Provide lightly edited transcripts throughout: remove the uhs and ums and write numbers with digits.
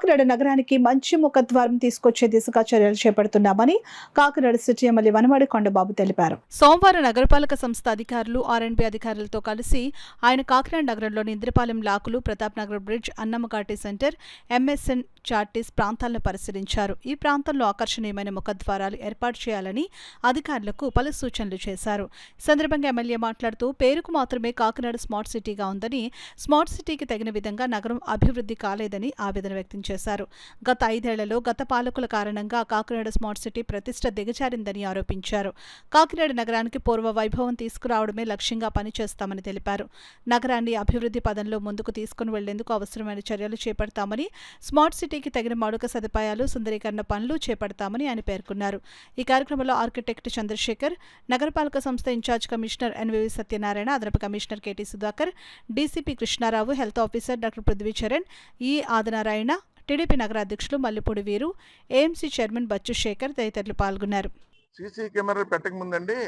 కాకినాడ నగరానికి మంచి ముఖద్వారం తీసుకొచ్చే దిశగా చర్యలు చేపడుతున్నామని కాకినాడ సిటీ ఎమ్మెల్యే వనమాడి కొండబాబు తెలిపారు. సోమవారం నగరపాలక సంస్థ అధికారులు, ఆర్ఎండ్బి అధికారులతో కలిసి ఆయన కాకినాడ నగరంలోని ఇంద్రపాలెం లాకులు, Pratap Nagar bridge, Annammaghati centre, MSN Charities ప్రాంతాలను పరిశీలించారు. ఈ ప్రాంతంలో ఆకర్షణీయమైన ముఖద్వారాలు ఏర్పాటు చేయాలని అధికారులకు పలు సూచనలు చేశారు. ఈ సందర్భంగా ఎమ్మెల్యే మాట్లాడుతూ పేరుకు మాత్రమే కాకినాడ స్మార్ట్ సిటీగా ఉందని, స్మార్ట్ సిటీకి తగిన విధంగా నగరం అభివృద్ధి కాలేదని ఆవేదన వ్యక్తం చేశారు. గత 5 ఏళ్లలో గత పాలకుల కారణంగా కాకినాడ స్మార్ట్ సిటీ ప్రతిష్ట దిగజారిందని ఆరోపించారు. కాకినాడ నగరానికి పూర్వ వైభవం తీసుకురావడమే లక్ష్యంగా పనిచేస్తామని తెలిపారు. నగరాన్ని అభివృద్ధి పదంలో ముందుకు తీసుకుని వెళ్లేందుకు అవసరమైన చర్యలు చేపడతామని, స్మార్ట్ సిటీకి తగిన మౌలిక సదుపాయాలు, సుందరీకరణ పనులు చేపడతామని ఆయన పేర్కొన్నారు. ఈ కార్యక్రమంలో ఆర్కిటెక్ట్ చంద్రశేఖర్, నగరపాలక సంస్థ ఇన్ఛార్జ్ కమిషనర్ ఎన్వివి సత్యనారాయణ, అదనపు commissioner K T Sudhakar, DCP Krishnarao, health officer doctor Prithvicharan, E Adinarayana, TDP నగర అధ్యక్షులు మల్లిపూడి వీరు, ఏఎంసీ చైర్మన్ బచ్చు శేఖర్ తదితరులు పాల్గొన్నారు. సీసీ కెమెరాలు పెట్టక ముందండి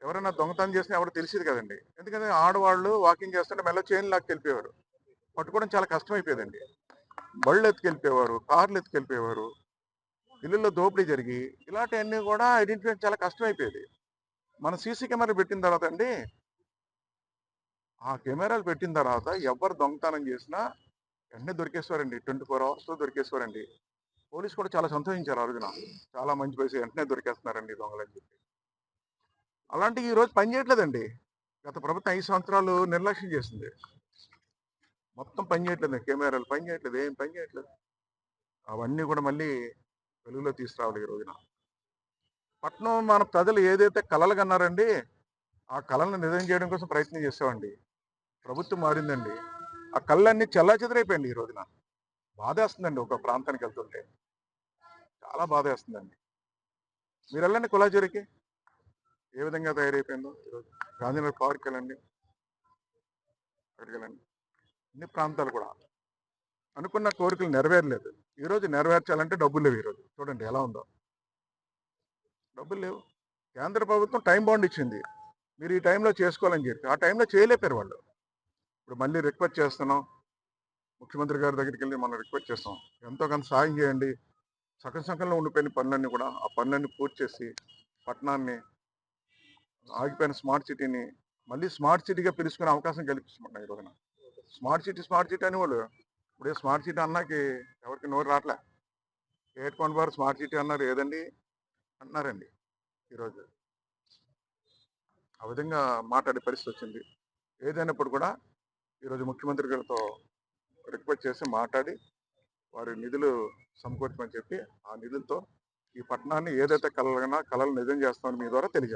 ఎవరైనా దొంగతనం చేసినా ఎవరు తెలిసేది కదండి. ఎందుకంటే ఆడవాళ్ళు వాకింగ్ చేస్తుంటే మెల్ల చైన్ లాక్కి వెళ్ళిపోయేవారు. పట్టుకోవడం చాలా కష్టమైపోయేదండి. బళ్ళు ఎత్తుకెళ్ళిపోయేవారు, కార్లు ఎత్తుకెళ్ళిపోయేవారు, ఇళ్ళల్లో దోపిడీ జరిగి ఇలాంటివన్నీ కూడా ఐడెంటిఫై చాలా కష్టమైపోయేది. మన సీసీ కెమెరా పెట్టిన తర్వాత అండి, ఆ కెమెరాలు పెట్టిన తర్వాత ఎవరు దొంగతనం చేసినా వెంటనే దొరికేశ్వరండి. 24 అవర్స్లో దొరికేశ్వరండి. పోలీసు కూడా చాలా సంతోషించారు. ఆ రోజున చాలా మంచి పైసా వెంటనే దొరికేస్తున్నారండి దొంగలని చెప్పి. అలాంటి ఈ రోజు పని చేయట్లేదండి. గత ప్రభుత్వం 5 సంవత్సరాలు నిర్లక్ష్యం చేసింది. మొత్తం పని చేయట్లేదు, కెమెరాలు పని చేయట్లేదు, ఏం పని చేయట్లేదు. అవన్నీ కూడా మళ్ళీ వెలుగులో తీసుకురావాలి. ఈ రోజున పట్నం మన ప్రజలు ఏదైతే కలలు కన్నారండి, ఆ కళలను నిజం చేయడం కోసం ప్రయత్నం చేసామండి. ప్రభుత్వం మారిందండి, ఆ కళ్ళన్నీ చెల్లాచెదరైపోయింది. ఈ రోజున బాధేస్తుందండి. ఒక ప్రాంతానికి వెళ్తుంటే చాలా బాధేస్తుందండి. మీరు వెళ్ళండి కులాజరికి, ఏ విధంగా తయారైపోయిందో. ఈరోజు గాంధీనగర్ పార్క్ వెళ్ళండి, అక్కడికి వెళ్ళండి. అన్ని ప్రాంతాలు కూడా అనుకున్న కోరికలు నెరవేరలేదు. ఈరోజు నెరవేర్చాలంటే డబ్బులు లేవు. ఈరోజు చూడండి ఎలా ఉందో, డబ్బులు లేవు. కేంద్ర ప్రభుత్వం టైం బాండ్ ఇచ్చింది, మీరు ఈ టైంలో చేసుకోవాలని చెప్పి. ఆ టైంలో చేయలేపారు వాళ్ళు. ఇప్పుడు మళ్ళీ రిక్వెస్ట్ చేస్తున్నాం, ముఖ్యమంత్రి గారి దగ్గరికి వెళ్ళి మనం రిక్వెస్ట్ చేస్తాం, ఎంతో కొంత సాయం చేయండి. సకంలో ఉండిపోయిన పనులన్నీ కూడా ఆ పనులన్నీ పూర్తి చేసి పట్టణాన్ని, ఆగిపోయిన స్మార్ట్ సిటీని మళ్ళీ స్మార్ట్ సిటీగా పిలుచుకునే అవకాశం కల్పిస్తున్నాం. ఈ రోజున స్మార్ట్ సిటీ అని వాళ్ళు ఇప్పుడే స్మార్ట్ సిటీ అన్నాకి ఎవరికి నోరు రావట్లే. 8.4 స్మార్ట్ సిటీ అన్నారు, ఏదండి అంటున్నారండి. ఈరోజు ఆ విధంగా మాట్లాడే పరిస్థితి వచ్చింది. ఏదైనప్పుడు కూడా ఈరోజు ముఖ్యమంత్రి గారితో రిక్వెస్ట్ చేసి మాట్లాడి వారి నిధులు సమకూర్చమని చెప్పి, ఆ నిధులతో ఈ పట్టణాన్ని ఏదైతే కలలు నిజం చేస్తామని మీ ద్వారా తెలియజేస్తాం.